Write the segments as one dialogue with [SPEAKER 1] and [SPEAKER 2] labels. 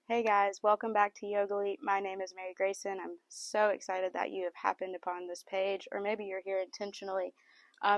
[SPEAKER 1] Hey guys, welcome back to Yogalete. My name is Mary Grayson. I'm so excited that you have happened upon this page, or maybe you're here intentionally.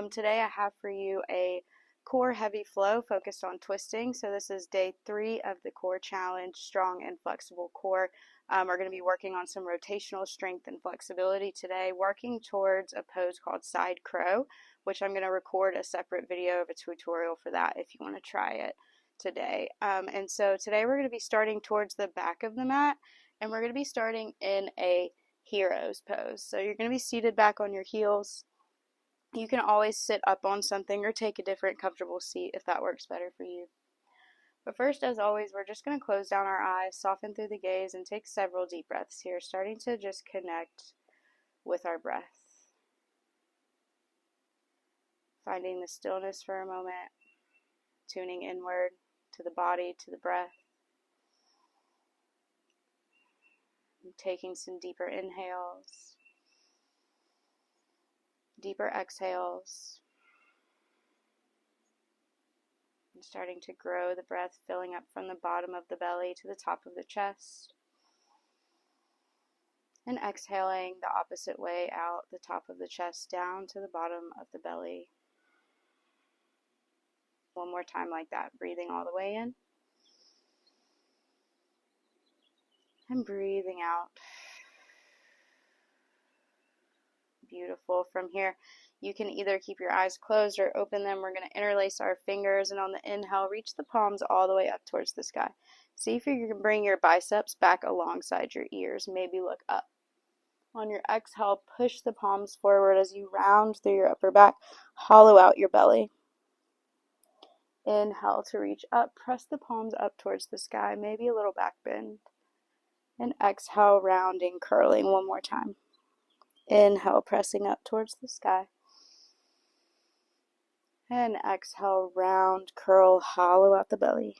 [SPEAKER 1] Today I have for you a core heavy flow focused on twisting. So this is day 3 of the core challenge, strong and flexible core. We're going to be working on some rotational strength and flexibility today, working towards a pose called side crow, which I'm going to record a separate video of a tutorial for that if you want to try it today. And so today we're going to be starting towards the back of the mat, and we're going to be starting in a hero's pose. So you're going to be seated back on your heels. You can always sit up on something or take a different comfortable seat if that works better for you. But first, as always, we're just going to close down our eyes, soften through the gaze, and take several deep breaths here, starting to just connect with our breath. Finding the stillness for a moment, tuning inward to the body, to the breath. Taking some deeper inhales, deeper exhales, and starting to grow the breath, filling up from the bottom of the belly to the top of the chest, and exhaling the opposite way out, the top of the chest down to the bottom of the belly. One more time like that, breathing all the way in, and breathing out. Beautiful. From here, you can either keep your eyes closed or open them. We're going to interlace our fingers, and on the inhale, reach the palms all the way up towards the sky. See if you can bring your biceps back alongside your ears. Maybe look up. On your exhale, push the palms forward as you round through your upper back. Hollow out your belly. Inhale to reach up. Press the palms up towards the sky. Maybe a little back bend. And exhale, rounding, curling. One more time. Inhale, pressing up towards the sky. And exhale, round, curl, hollow out the belly.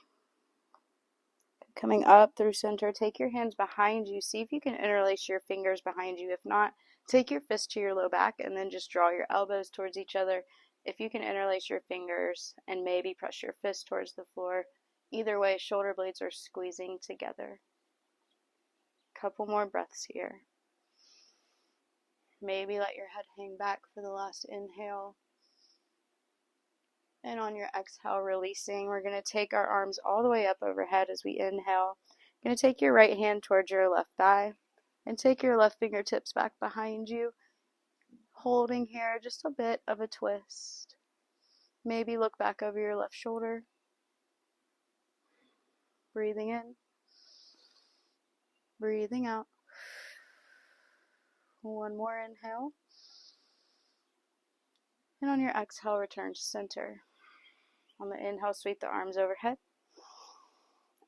[SPEAKER 1] Coming up through center, take your hands behind you. See if you can interlace your fingers behind you. If not, take your fist to your low back and then just draw your elbows towards each other. If you can interlace your fingers and maybe press your fist towards the floor. Either way, shoulder blades are squeezing together. Couple more breaths here. Maybe let your head hang back for the last inhale. And on your exhale, releasing, we're going to take our arms all the way up overhead as we inhale. You're going to take your right hand towards your left thigh and take your left fingertips back behind you. Holding here, just a bit of a twist. Maybe look back over your left shoulder. Breathing in. Breathing out. One more inhale. And on your exhale, return to center. On the inhale, sweep the arms overhead.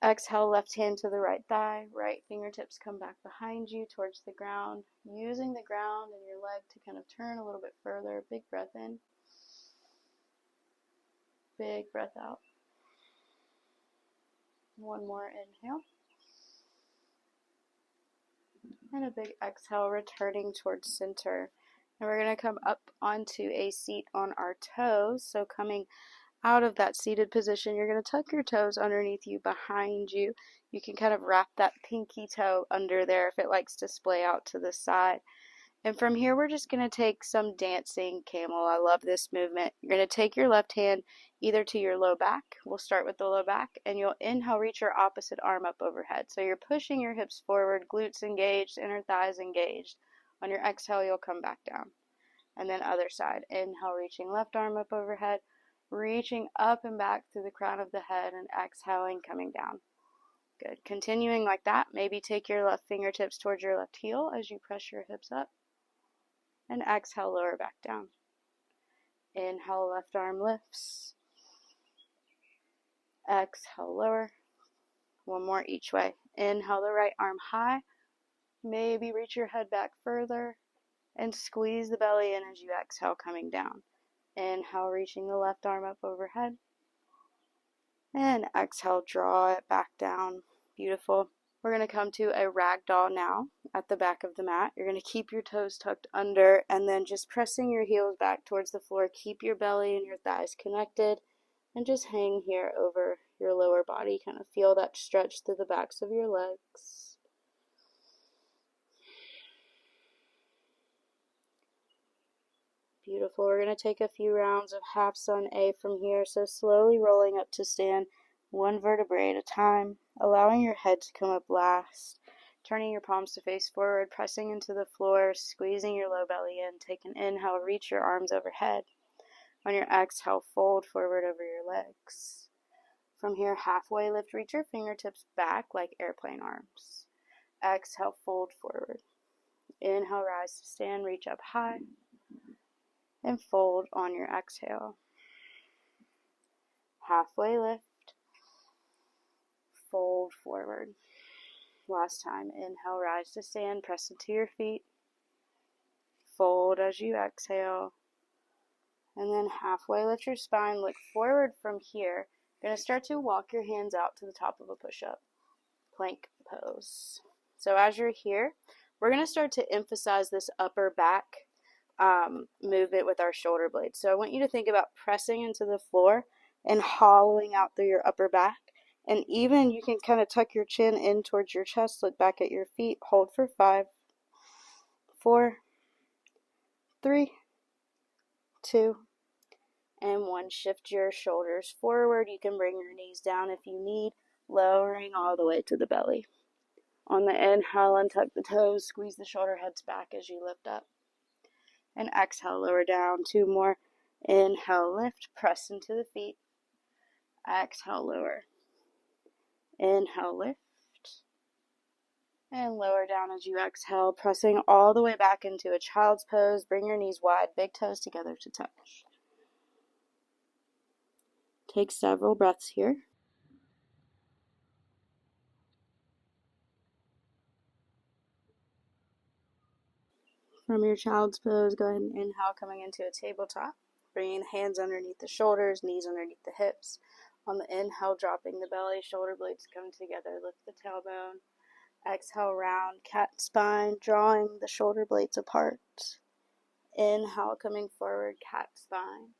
[SPEAKER 1] Exhale, left hand to the right thigh. Right fingertips come back behind you towards the ground. Using the ground and your leg to kind of turn a little bit further. Big breath in. Big breath out. One more inhale. And a big exhale, returning towards center. And we're going to come up onto a seat on our toes. So coming out of that seated position, you're going to tuck your toes underneath you, behind you. You can kind of wrap that pinky toe under there if it likes to splay out to the side. And from here, we're just going to take some dancing camel. I love this movement. You're going to take your left hand either to your low back. We'll start with the low back, and you'll inhale, reach your opposite arm up overhead. So you're pushing your hips forward, glutes engaged, inner thighs engaged. On your exhale, you'll come back down. And then other side. Inhale, reaching left arm up overhead, reaching up and back through the crown of the head, and exhaling, coming down. Good. Continuing like that, maybe take your left fingertips towards your left heel as you press your hips up. And exhale, lower back down. Inhale, left arm lifts. Exhale, lower. One more each way. Inhale, the right arm high. Maybe reach your head back further. And squeeze the belly in as you exhale, coming down. Inhale, reaching the left arm up overhead. And exhale, draw it back down. Beautiful. We're going to come to a ragdoll now at the back of the mat. You're going to keep your toes tucked under and then just pressing your heels back towards the floor. Keep your belly and your thighs connected and just hang here over your lower body. Kind of feel that stretch through the backs of your legs. Beautiful. We're going to take a few rounds of half sun A from here. So slowly rolling up to stand, one vertebrae at a time, allowing your head to come up last. Turning your palms to face forward, pressing into the floor, squeezing your low belly in. Take an inhale, reach your arms overhead. On your exhale, fold forward over your legs. From here, halfway lift, reach your fingertips back like airplane arms. Exhale, fold forward. Inhale, rise to stand, reach up high, and fold on your exhale. Halfway lift, fold forward. Last time, inhale, rise to stand, press into your feet, fold as you exhale, and then halfway lift your spine, look forward from here. You're going to start to walk your hands out to the top of a push-up, plank pose. So as you're here, we're going to start to emphasize this upper back movement with our shoulder blades. So I want you to think about pressing into the floor and hollowing out through your upper back. And even you can kind of tuck your chin in towards your chest, look back at your feet, hold for 5, 4, 3, 2, and 1. Shift your shoulders forward. You can bring your knees down if you need, lowering all the way to the belly. On the inhale, untuck the toes, squeeze the shoulder heads back as you lift up. And exhale, lower down. 2 more. Inhale, lift, press into the feet. Exhale, lower. Inhale, lift, and lower down as you exhale, pressing all the way back into a child's pose. Bring your knees wide, big toes together to touch. Take several breaths here. From your child's pose, go ahead and inhale, coming into a tabletop. Bringing the hands underneath the shoulders, knees underneath the hips. On the inhale, dropping the belly, shoulder blades come together, lift the tailbone. Exhale, round cat spine, drawing the shoulder blades apart. Inhale, coming forward, cat spine.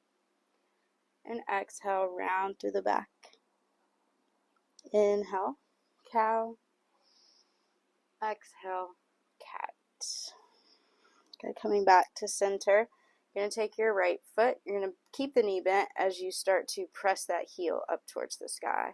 [SPEAKER 1] And exhale, round through the back. Inhale, cow. Exhale, cat. Okay, coming back to center. You're going to take your right foot. You're going to keep the knee bent as you start to press that heel up towards the sky.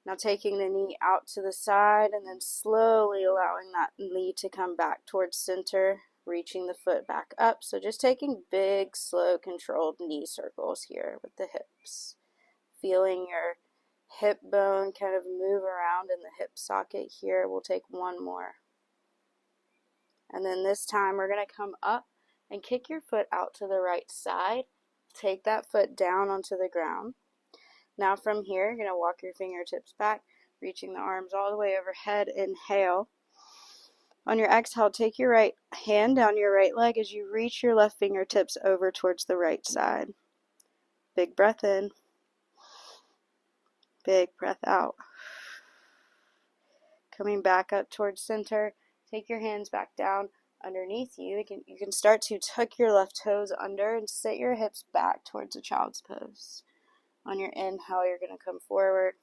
[SPEAKER 1] Now taking the knee out to the side and then slowly allowing that knee to come back towards center, reaching the foot back up. So just taking big, slow, controlled knee circles here with the hips. Feeling your hip bone kind of move around in the hip socket here. We'll take 1 more. And then this time we're going to come up and kick your foot out to the right side. Take that foot down onto the ground. Now from here, you're going to walk your fingertips back, reaching the arms all the way overhead. Inhale. On your exhale, take your right hand down your right leg as you reach your left fingertips over towards the right side. Big breath in. Big breath out. Coming back up towards center. Take your hands back down underneath you. You can start to tuck your left toes under and sit your hips back towards a child's pose. On your inhale, you're going to come forward.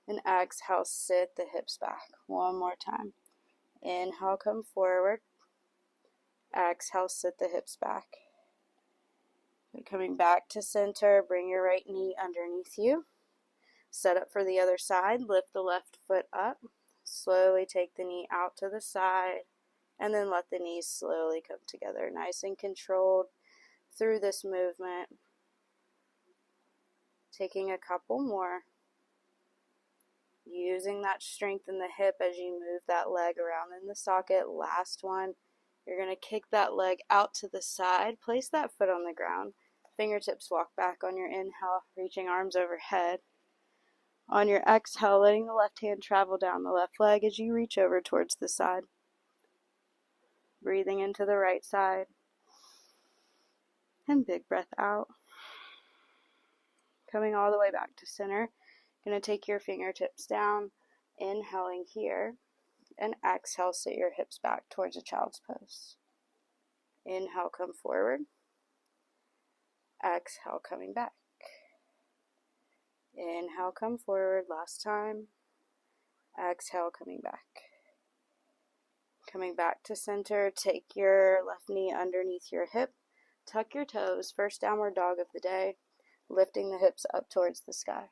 [SPEAKER 1] And exhale, sit the hips back. 1 more time. Inhale, come forward. Exhale, sit the hips back. Coming back to center, bring your right knee underneath you. Set up for the other side. Lift the left foot up. Slowly take the knee out to the side. And then let the knees slowly come together. Nice and controlled through this movement. Taking a couple more. Using that strength in the hip as you move that leg around in the socket. Last one. You're going to kick that leg out to the side. Place that foot on the ground. Fingertips walk back on your inhale, reaching arms overhead. On your exhale, letting the left hand travel down the left leg as you reach over towards the side. Breathing into the right side. And big breath out. Coming all the way back to center. Going to take your fingertips down, inhaling here, and exhale, sit your hips back towards a child's pose. Inhale, come forward. Exhale, coming back. Inhale, come forward. Last time. Exhale, coming back. Coming back to center, take your left knee underneath your hip. Tuck your toes, first downward dog of the day, lifting the hips up towards the sky.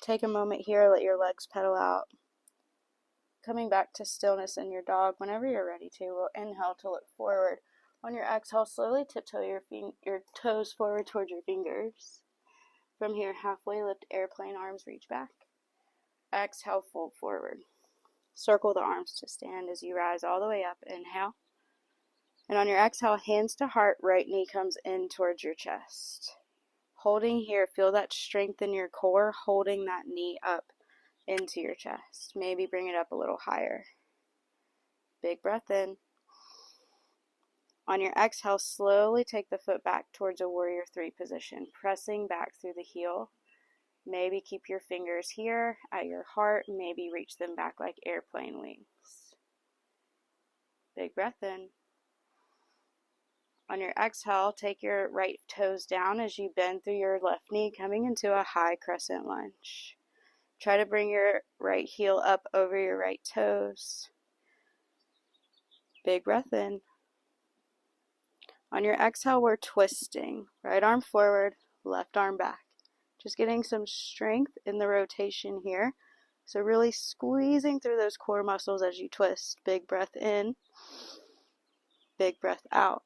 [SPEAKER 1] Take a moment here, let your legs pedal out. Coming back to stillness in your dog. Whenever you're ready to, we'll inhale to look forward. On your exhale, slowly tiptoe your toes forward towards your fingers. From here, halfway lift, airplane arms reach back. Exhale, fold forward. Circle the arms to stand as you rise all the way up. Inhale. And on your exhale, hands to heart, right knee comes in towards your chest. Holding here, feel that strength in your core, holding that knee up into your chest. Maybe bring it up a little higher. Big breath in. On your exhale, slowly take the foot back towards a warrior three position, pressing back through the heel. Maybe keep your fingers here at your heart, maybe reach them back like airplane wings. Big breath in. On your exhale, take your right toes down as you bend through your left knee, coming into a high crescent lunge. Try to bring your right heel up over your right toes. Big breath in. On your exhale, we're twisting. Right arm forward, left arm back. Just getting some strength in the rotation here. So really squeezing through those core muscles as you twist. Big breath in. Big breath out.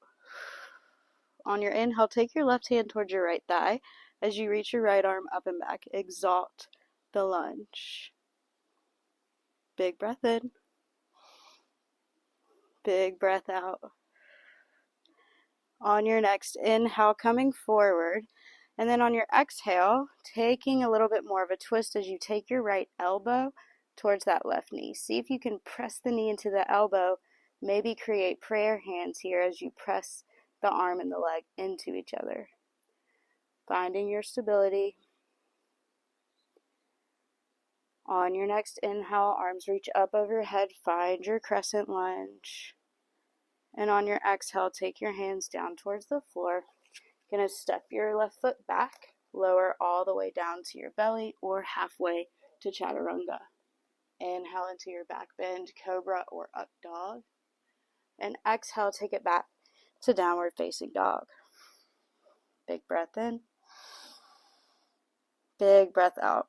[SPEAKER 1] On your inhale, take your left hand towards your right thigh as you reach your right arm up and back. Exalt the lunge. Big breath in. Big breath out. On your next inhale, coming forward. And then on your exhale, taking a little bit more of a twist as you take your right elbow towards that left knee. See if you can press the knee into the elbow. Maybe create prayer hands here as you press the arm and the leg into each other. Finding your stability. On your next inhale, arms reach up over your head. Find your crescent lunge. And on your exhale, take your hands down towards the floor. You're going to step your left foot back, lower all the way down to your belly or halfway to chaturanga. Inhale into your back bend, cobra or up dog. And exhale, take it back to downward facing dog. Big breath in. Big breath out.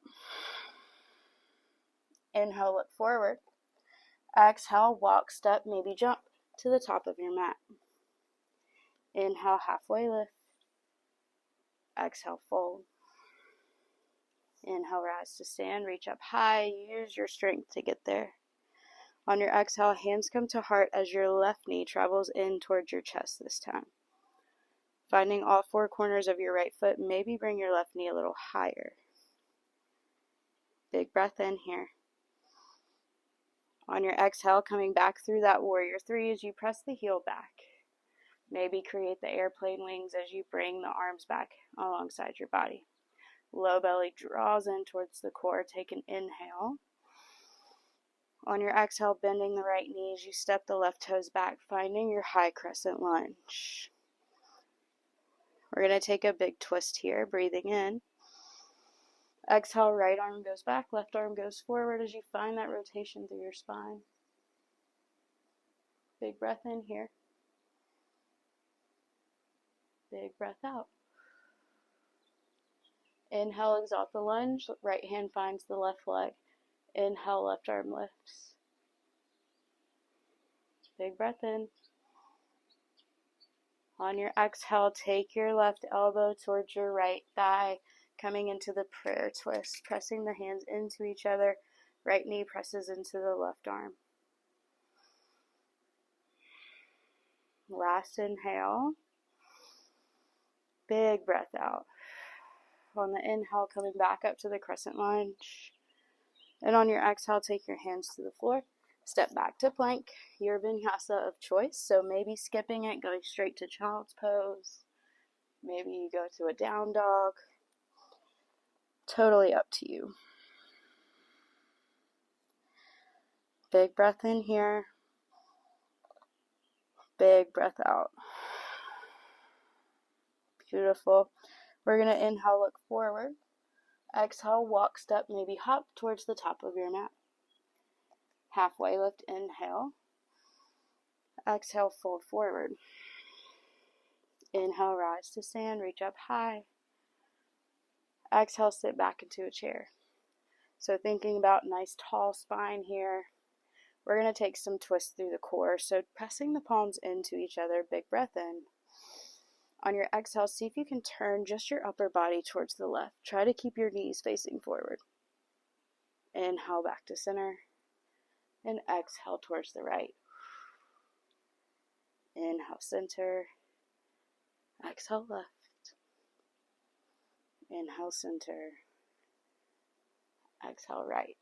[SPEAKER 1] Inhale, look forward. Exhale, walk, step, maybe jump to the top of your mat. Inhale, halfway lift. Exhale, fold. Inhale, rise to stand, reach up high, use your strength to get there. On your exhale, hands come to heart as your left knee travels in towards your chest this time. Finding all four corners of your right foot, maybe bring your left knee a little higher. Big breath in here. On your exhale, coming back through that warrior three as you press the heel back. Maybe create the airplane wings as you bring the arms back alongside your body. Low belly draws in towards the core. Take an inhale. On your exhale, bending the right knee as you step the left toes back, finding your high crescent lunge. We're going to take a big twist here, breathing in. Exhale, right arm goes back, left arm goes forward as you find that rotation through your spine. Big breath in here. Big breath out. Inhale, exalt the lunge. Right hand finds the left leg. Inhale, left arm lifts. Big breath in. On your exhale, take your left elbow towards your right thigh, coming into the prayer twist, pressing the hands into each other. Right knee presses into the left arm. Last inhale. Big breath out. On the inhale, coming back up to the crescent lunge. And on your exhale, take your hands to the floor. Step back to plank, your vinyasa of choice. So maybe skipping it, going straight to child's pose. Maybe you go to a down dog. Totally up to you. Big breath in here. Big breath out. Beautiful. We're going to inhale, look forward. Exhale, walk, step, maybe hop towards the top of your mat. Halfway lift, inhale. Exhale, fold forward. Inhale, rise to stand, reach up high. Exhale, sit back into a chair. So thinking about nice tall spine here. We're going to take some twists through the core. So pressing the palms into each other, big breath in. On your exhale, see if you can turn just your upper body towards the left. Try to keep your knees facing forward. Inhale back to center. And exhale towards the right. Inhale center. Exhale left. Inhale center. Exhale right.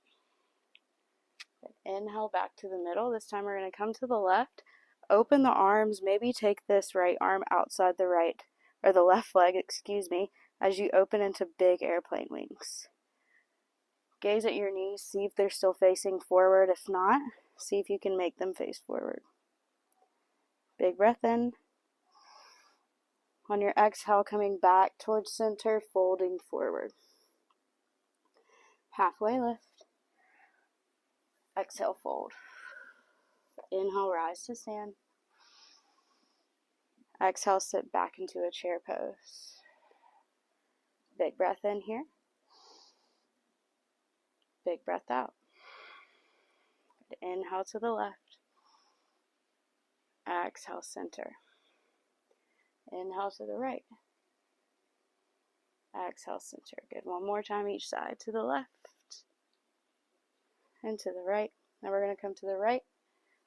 [SPEAKER 1] Inhale back to the middle. This time we're going to come to the left. Open the arms. Maybe take this right arm outside the right, or the left leg, excuse me, as you open into big airplane wings. Gaze at your knees. See if they're still facing forward. If not, see if you can make them face forward. Big breath in. On your exhale, coming back towards center, folding forward. Halfway lift. Exhale, fold. Inhale, rise to stand. Exhale, sit back into a chair pose. Big breath in here. Big breath out. Inhale to the left. Exhale, center. Inhale to the right. Exhale, center. Good. One more time each side. To the left. And to the right. Now we're going to come to the right.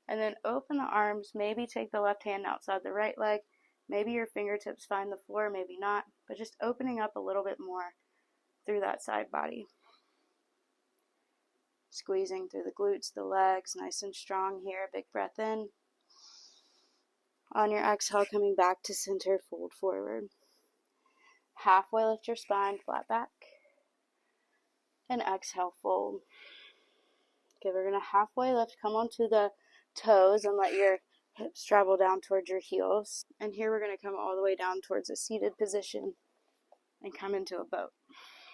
[SPEAKER 1] And then open the arms. Maybe take the left hand outside the right leg. Maybe your fingertips find the floor, maybe not. But just opening up a little bit more through that side body. Squeezing through the glutes, the legs, nice and strong here. Big breath in. On your exhale, coming back to center, fold forward. Halfway lift your spine, flat back. And exhale, fold. Okay, we're going to halfway lift, come onto the toes and let your hips travel down towards your heels. And here we're going to come all the way down towards a seated position and come into a boat.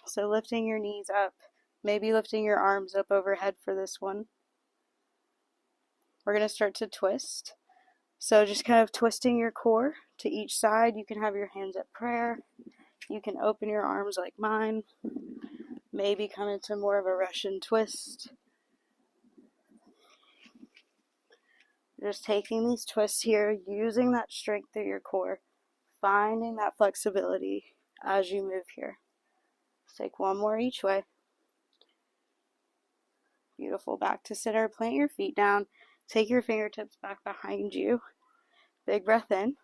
[SPEAKER 1] So lifting your knees up, maybe lifting your arms up overhead for this one. We're going to start to twist. So just kind of twisting your core to each side. You can have your hands at prayer. You can open your arms like mine. Maybe come into more of a Russian twist. Just taking these twists here, using that strength through your core, finding that flexibility as you move here. Take one more each way. Beautiful. Back to center. Plant your feet down. Take your fingertips back behind you. Big breath in.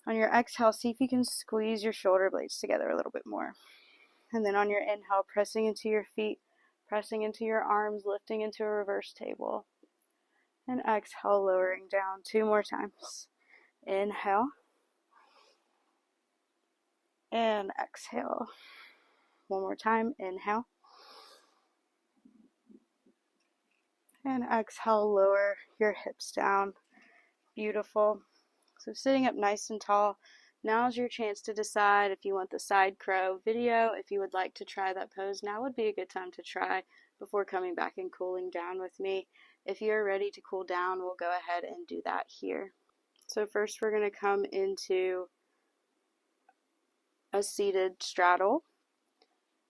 [SPEAKER 1] On your exhale, see if you can squeeze your shoulder blades together a little bit more. And then on your inhale, pressing into your feet, pressing into your arms, lifting into a reverse table. And exhale, lowering down. 2 more times. Inhale. And exhale. 1 more time. Inhale. And exhale, lower your hips down. Beautiful. So sitting up nice and tall. Now's your chance to decide if you want the side crow video. If you would like to try that pose, now would be a good time to try before coming back and cooling down with me. If you're ready to cool down, we'll go ahead and do that here. So first we're going to come into a seated straddle.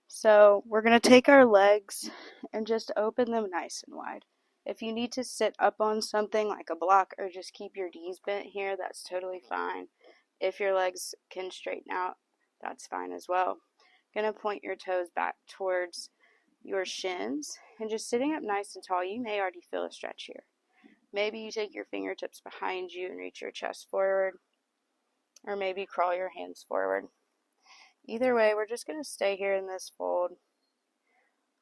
[SPEAKER 1] So we're going to take our legs and just open them nice and wide. If you need to sit up on something like a block or just keep your knees bent here, that's totally fine. If your legs can straighten out, that's fine as well. Going to point your toes back towards your shins and just sitting up nice and tall. You may already feel a stretch here. Maybe you take your fingertips behind you and reach your chest forward, or maybe crawl your hands forward. Either way, we're just going to stay here in this fold,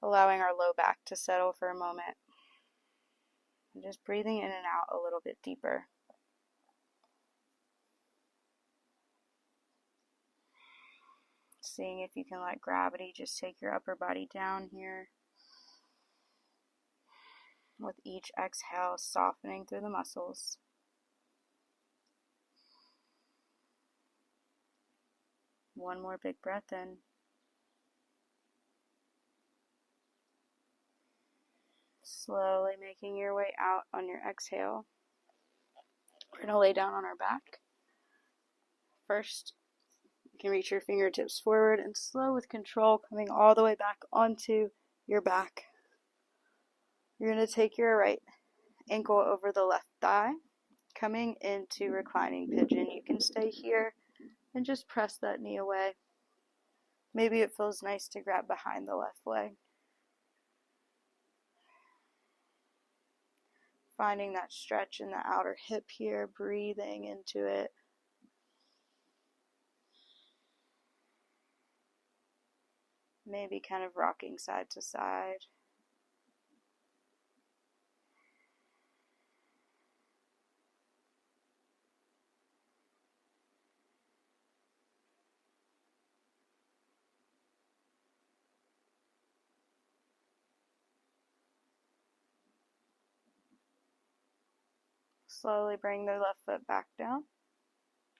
[SPEAKER 1] allowing our low back to settle for a moment. And just breathing in and out a little bit deeper. Seeing if you can let gravity just take your upper body down here. With each exhale, softening through the muscles. One more big breath in. Slowly making your way out on your exhale. We're going to lay down on our back. First, you can reach your fingertips forward and slow with control, coming all the way back onto your back. You're going to take your right ankle over the left thigh, coming into reclining pigeon. You can stay here and just press that knee away. Maybe it feels nice to grab behind the left leg. Finding that stretch in the outer hip here, breathing into it. Maybe kind of rocking side to side. Slowly bring the left foot back down.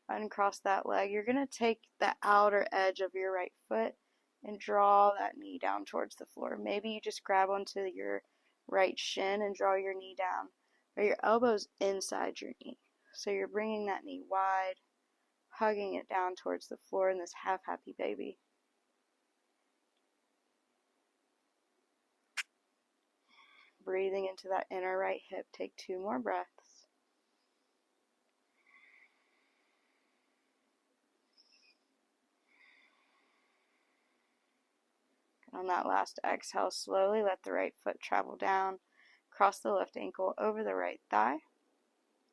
[SPEAKER 1] Uncross that leg. You're going to take the outer edge of your right foot and draw that knee down towards the floor. Maybe you just grab onto your right shin and draw your knee down, or your elbows inside your knee. So you're bringing that knee wide, hugging it down towards the floor in this half happy baby. Breathing into that inner right hip. Take 2 more breaths. On that last exhale, slowly let the right foot travel down, cross the left ankle over the right thigh.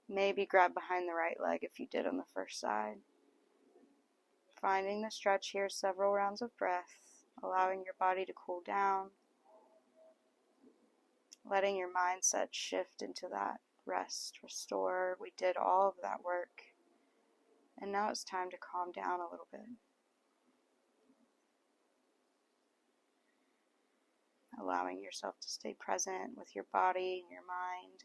[SPEAKER 1] Maybe grab behind the right leg if you did on the first side. Finding the stretch here, several rounds of breath, allowing your body to cool down, letting your mindset shift into that rest, restore. We did all of that work, and now it's time to calm down a little bit. Allowing yourself to stay present with your body and your mind.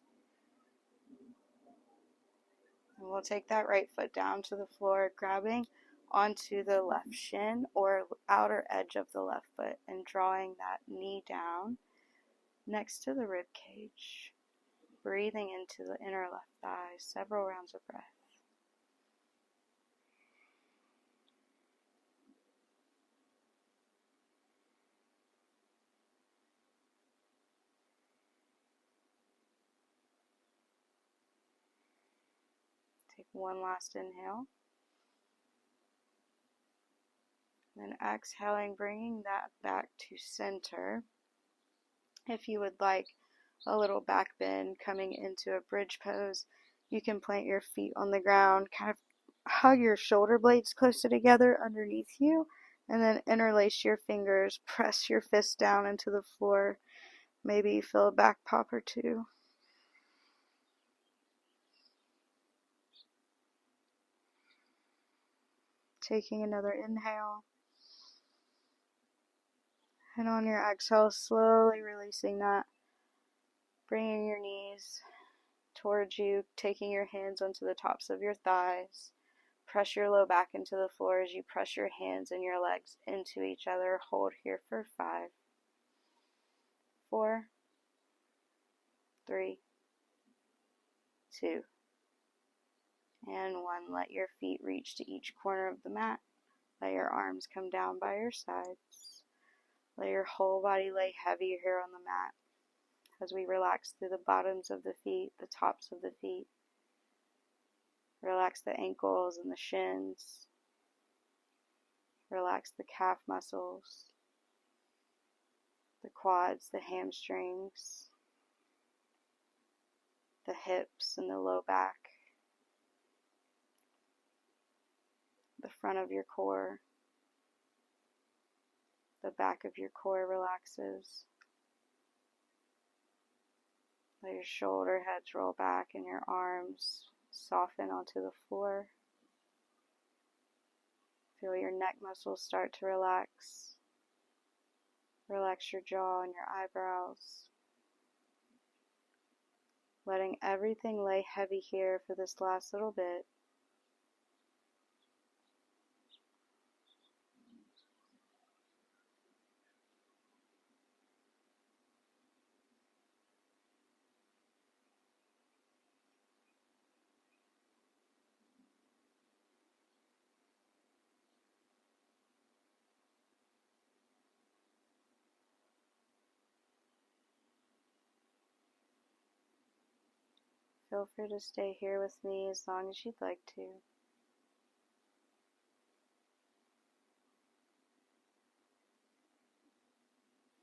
[SPEAKER 1] And we'll take that right foot down to the floor, grabbing onto the left shin or outer edge of the left foot and drawing that knee down next to the rib cage. Breathing into the inner left thigh, several rounds of breath. Take one last inhale. Then exhaling, bringing that back to center. If you would like a little back bend coming into a bridge pose, you can plant your feet on the ground, kind of hug your shoulder blades closer together underneath you, and then interlace your fingers, press your fists down into the floor. Maybe you feel a back pop or two. Taking another inhale. And on your exhale, slowly releasing that. Bringing your knees towards you, taking your hands onto the tops of your thighs. Press your low back into the floor as you press your hands and your legs into each other. Hold here for 5, 4, 3, 2, and 1. Let your feet reach to each corner of the mat. Let your arms come down by your sides. Let your whole body lay heavy here on the mat as we relax through the bottoms of the feet, the tops of the feet. Relax the ankles and the shins. Relax the calf muscles, the quads, the hamstrings, the hips and the low back, the front of your core, the back of your core relaxes. Let your shoulder heads roll back and your arms soften onto the floor. Feel your neck muscles start to relax. Relax your jaw and your eyebrows. Letting everything lay heavy here for this last little bit. Feel free to stay here with me as long as you'd like to.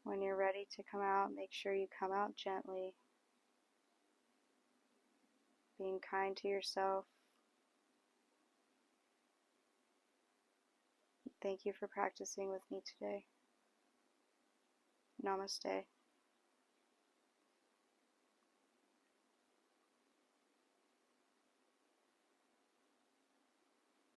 [SPEAKER 1] When you're ready to come out, make sure you come out gently, being kind to yourself. Thank you for practicing with me today. Namaste.